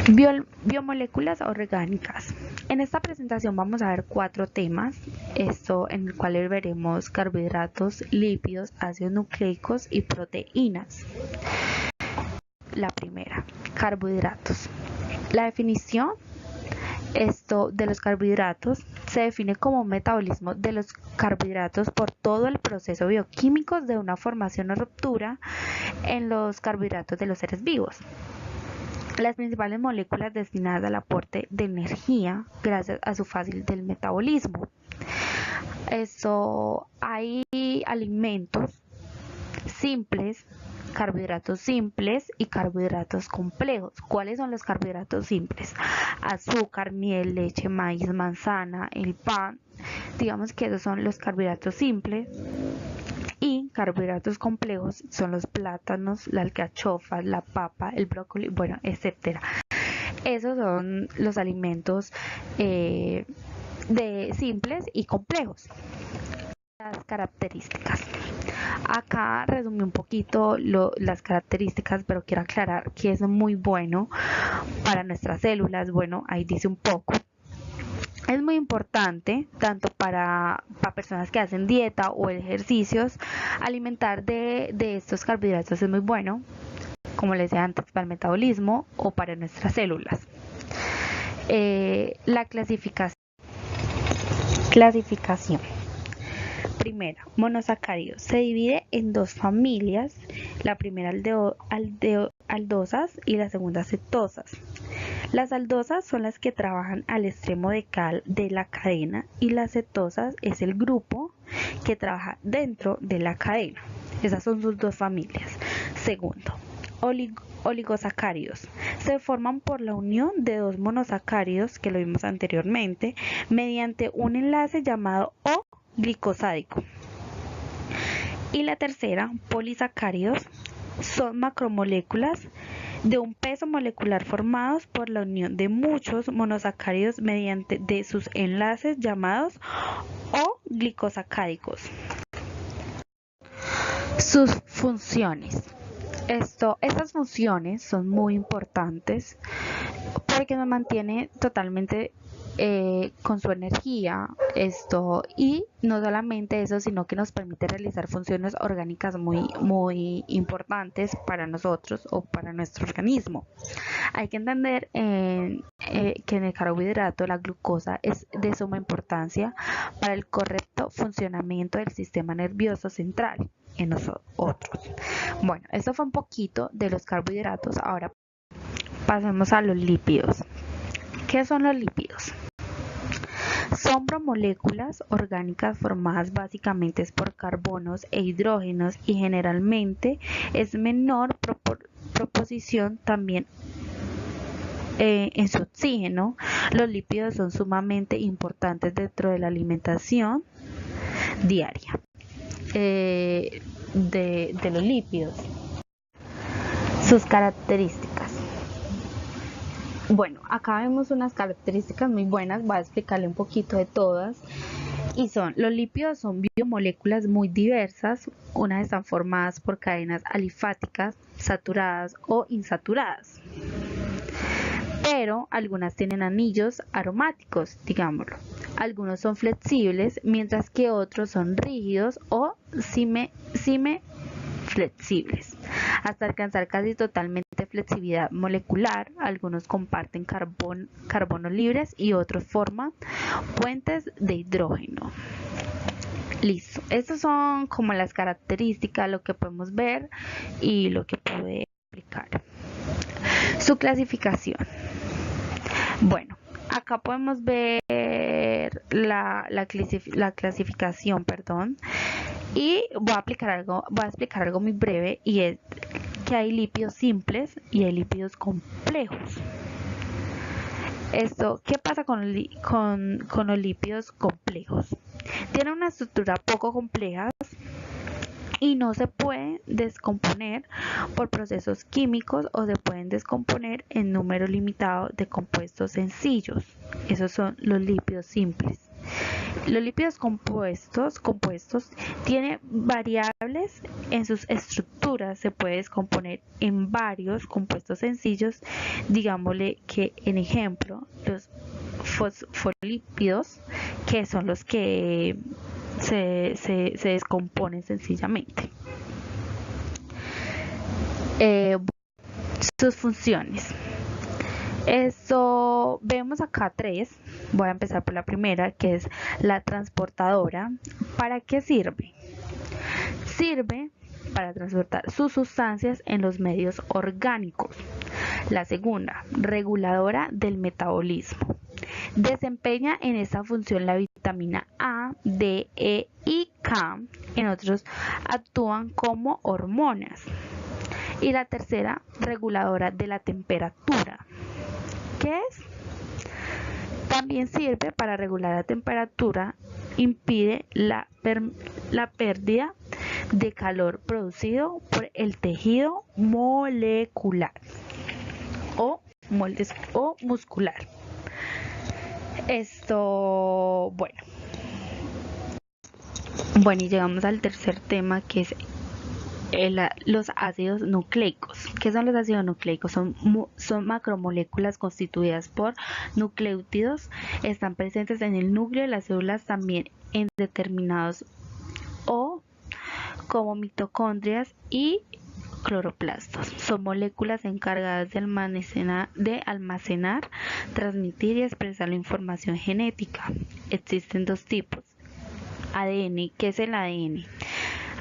Biomoléculas orgánicas. En esta presentación vamos a ver 4 temas, en el cual veremos carbohidratos, lípidos, ácidos nucleicos y proteínas. La primera, carbohidratos. La definición de los carbohidratos se define como un metabolismo de los carbohidratos por todo el proceso bioquímico de una formación o ruptura en los carbohidratos de los seres vivos. Las principales moléculas destinadas al aporte de energía gracias a su fácil del metabolismo. Hay alimentos simples, carbohidratos simples y carbohidratos complejos. ¿Cuáles son los carbohidratos simples? Azúcar, miel, leche, maíz, manzana, el pan. Digamos que esos son los carbohidratos simples. Y carbohidratos complejos son los plátanos, la alcachofa, la papa, el brócoli, bueno, etcétera. Esos son los alimentos simples y complejos. Las características. Acá resumí un poquito las características, pero quiero aclarar que es muy bueno para nuestras células. Bueno, ahí dice un poco. Es muy importante, tanto para personas que hacen dieta o ejercicios, alimentar de estos carbohidratos es muy bueno, como les decía antes, para el metabolismo o para nuestras células. La clasificación. Primera, monosacáridos. Se divide en 2 familias, la primera aldosas y la segunda cetosas. Las aldosas son las que trabajan al extremo de la cadena y las cetosas es el grupo que trabaja dentro de la cadena. Esas son sus 2 familias. Segundo, oligosacáridos. Se forman por la unión de 2 monosacáridos, que lo vimos anteriormente, mediante un enlace llamado O-glicosádico. Y la tercera, polisacáridos, son macromoléculas de un peso molecular formados por la unión de muchos monosacáridos mediante de sus enlaces llamados O-glicosacádicos. Sus funciones. Estas funciones son muy importantes porque nos mantiene totalmente con su energía y no solamente eso, sino que nos permite realizar funciones orgánicas muy importantes para nosotros o para nuestro organismo. Hay que entender que en el carbohidrato la glucosa es de suma importancia para el correcto funcionamiento del sistema nervioso central en nosotros. Bueno, esto fue un poquito de los carbohidratos. Ahora pasemos a los lípidos. ¿Qué son los lípidos? Son promoléculas orgánicas formadas básicamente por carbonos e hidrógenos y generalmente es menor proporción también en su oxígeno. Los lípidos son sumamente importantes dentro de la alimentación diaria de los lípidos. Sus características. Bueno, acá vemos unas características muy buenas, voy a explicarle un poquito de todas. Y los lípidos son biomoléculas muy diversas, unas están formadas por cadenas alifáticas, saturadas o insaturadas. Pero algunas tienen anillos aromáticos, digámoslo. Algunos son flexibles, mientras que otros son rígidos o flexibles, hasta alcanzar casi totalmente flexibilidad molecular. Algunos comparten carbonos libres y otros forman puentes de hidrógeno. Listo, estas son como las características, lo que podemos ver y lo que puede explicar. Su clasificación. Bueno, acá podemos ver la clasificación, y voy a explicar algo muy breve, y es que hay lípidos simples y hay lípidos complejos. ¿Qué pasa con los lípidos complejos? Tienen una estructura poco compleja y no se pueden descomponer por procesos químicos o se pueden descomponer en número limitado de compuestos sencillos. Esos son los lípidos simples. Los lípidos compuestos tienen variables en sus estructuras, se puede descomponer en varios compuestos sencillos, digámosle que en ejemplo, los fosfolípidos, que son los que se descomponen sencillamente. Sus funciones. Esto vemos acá tres. Voy a empezar por la primera, que es la transportadora. ¿Para qué sirve? Sirve para transportar sus sustancias en los medios orgánicos. La segunda, reguladora del metabolismo. Desempeña en esta función la vitamina A, D, E y K. En otros actúan como hormonas. Y la tercera, reguladora de la temperatura. ¿Qué es? También sirve para regular la temperatura, impide la pérdida de calor producido por el tejido molecular o muscular. Bueno, y llegamos al tercer tema, que es los ácidos nucleicos. ¿Qué son los ácidos nucleicos? Son macromoléculas constituidas por nucleótidos. Están presentes en el núcleo de las células, también en determinados como mitocondrias y cloroplastos. Son moléculas encargadas de almacenar, transmitir y expresar la información genética. Existen dos tipos. ADN. ¿Qué es el ADN?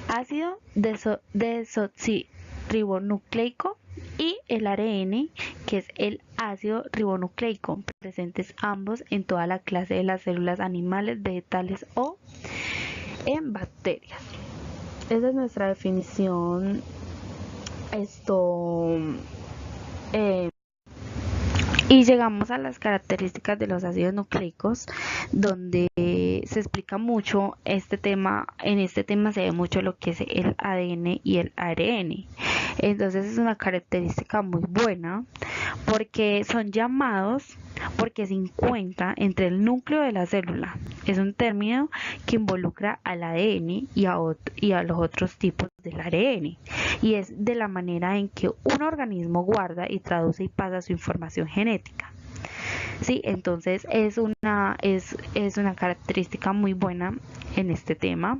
Ácido desoxirribonucleico, y el ARN, que es el ácido ribonucleico, presentes ambos en toda la clase de las células animales, vegetales o en bacterias. Esa es nuestra definición. Y llegamos a las características de los ácidos nucleicos, donde se explica mucho este tema. En este tema se ve mucho lo que es el ADN y el ARN. Entonces es una característica muy buena, porque son llamados porque se encuentra entre el núcleo de la célula. Es un término que involucra al ADN y a los otros tipos del ARN, y es de la manera en que un organismo guarda y traduce y pasa su información genética. Sí, entonces es una característica muy buena en este tema.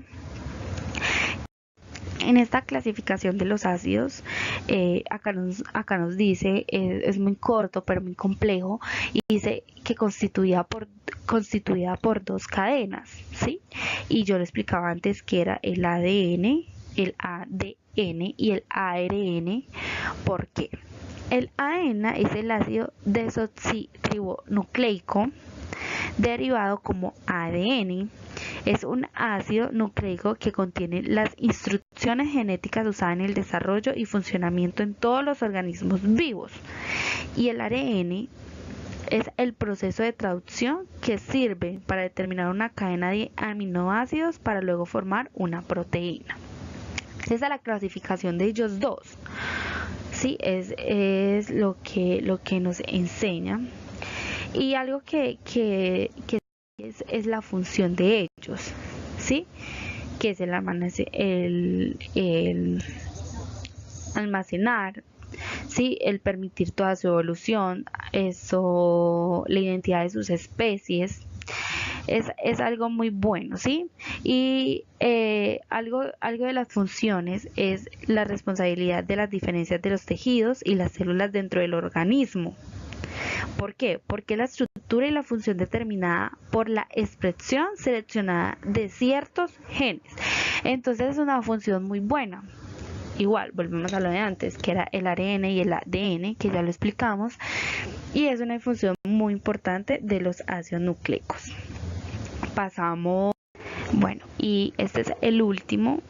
En esta clasificación de los ácidos, acá nos dice, es muy corto pero muy complejo, y dice que constituida por dos cadenas, ¿sí? Y yo le explicaba antes que era el ADN, el ADN y el ARN. ¿Por qué? El ADN es el ácido desoxirribonucleico, derivado como ADN. Es un ácido nucleico que contiene las instrucciones genéticas usadas en el desarrollo y funcionamiento en todos los organismos vivos. Y el ARN es el proceso de traducción que sirve para determinar una cadena de aminoácidos para luego formar una proteína. Esa es la clasificación de ellos dos. Sí, es lo que nos enseña. Y algo que es la función de ellos, ¿sí? Que es el almacenar, ¿sí? El permitir toda su evolución, la identidad de sus especies. Es algo muy bueno, ¿sí? Y algo de las funciones es la responsabilidad de las diferencias de los tejidos y las células dentro del organismo. ¿Por qué? Porque la estructura y la función determinada por la expresión seleccionada de ciertos genes. Entonces es una función muy buena. Igual, volvemos a lo de antes, que era el ARN y el ADN, que ya lo explicamos, y es una función muy importante de los ácidos nucleicos. Pasamos, bueno, y este es el último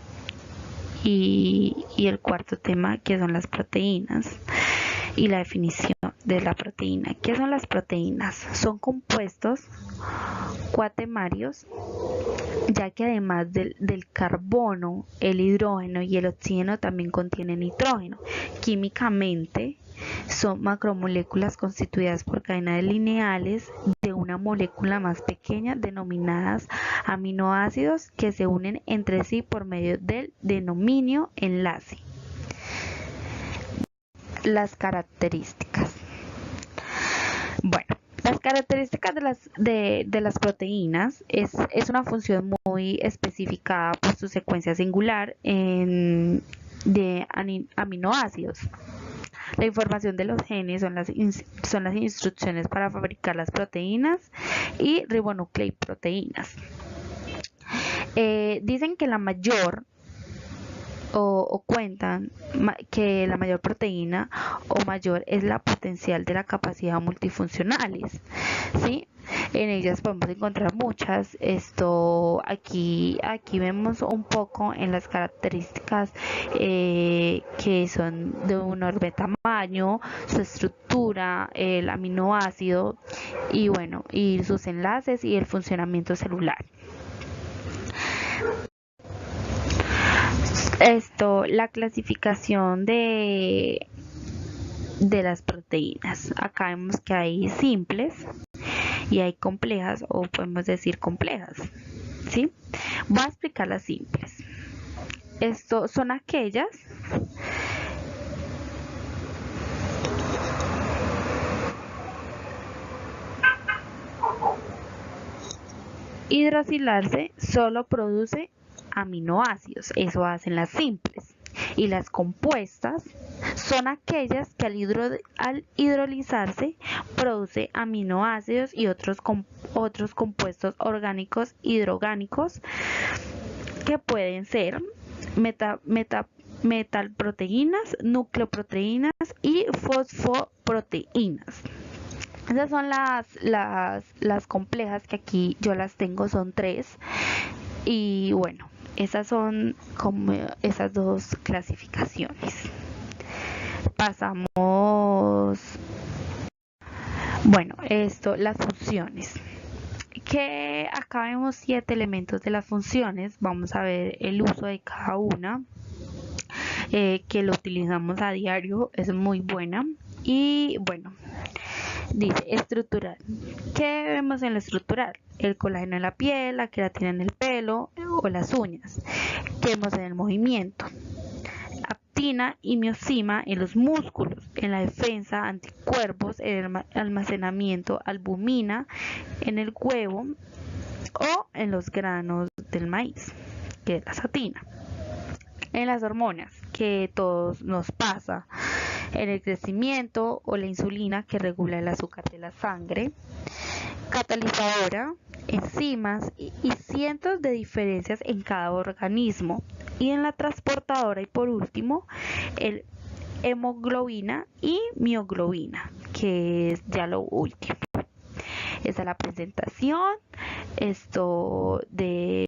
y el cuarto tema, que son las proteínas y la definición de la proteína. ¿Qué son las proteínas? Son compuestos cuatemarios, ya que además del carbono, el hidrógeno y el oxígeno también contienen nitrógeno. Químicamente son macromoléculas constituidas por cadenas lineales de una molécula más pequeña denominadas aminoácidos que se unen entre sí por medio del denominio enlace. Las características. Bueno, las características de las proteínas es una función muy especificada por su secuencia singular de aminoácidos. La información de los genes son las instrucciones para fabricar las proteínas y ribonucleiproteínas. Dicen que la mayor o cuentan que la mayor proteína o mayor es la potencial de la capacidad multifuncionales, ¿sí? En ellas podemos encontrar muchas. Aquí vemos un poco en las características que son de un enorme tamaño, su estructura, el aminoácido y bueno, y sus enlaces y el funcionamiento celular. La clasificación de las proteínas. Acá vemos que hay simples y hay complejas, o podemos decir complejas, ¿sí? Voy a explicar las simples. Son aquellas hidrosilarse solo produce aminoácidos, eso hacen las simples. Y las compuestas son aquellas que al hidrolizarse produce aminoácidos y otros compuestos orgánicos hidrorgánicos que pueden ser metalproteínas, nucleoproteínas y fosfoproteínas. Esas son las complejas, que aquí yo las tengo, son 3. Y bueno, esas son como esas dos clasificaciones. Pasamos, bueno, las funciones. Que acá vemos 7 elementos de las funciones. Vamos a ver el uso de cada una, que lo utilizamos a diario, es muy buena. Y bueno, dice estructural. ¿Qué vemos en lo estructural? El colágeno en la piel, la queratina en el pelo o las uñas. ¿Qué vemos en el movimiento? Actina y miosina en los músculos, en la defensa, anticuerpos, en el almacenamiento, albumina en el huevo o en los granos del maíz, que es la satina. En las hormonas, que todos nos pasa, en el crecimiento o la insulina, que regula el azúcar de la sangre, catalizadora, enzimas y cientos de diferencias en cada organismo, y en la transportadora, y por último el hemoglobina y mioglobina, que es ya lo último. Esa es la presentación de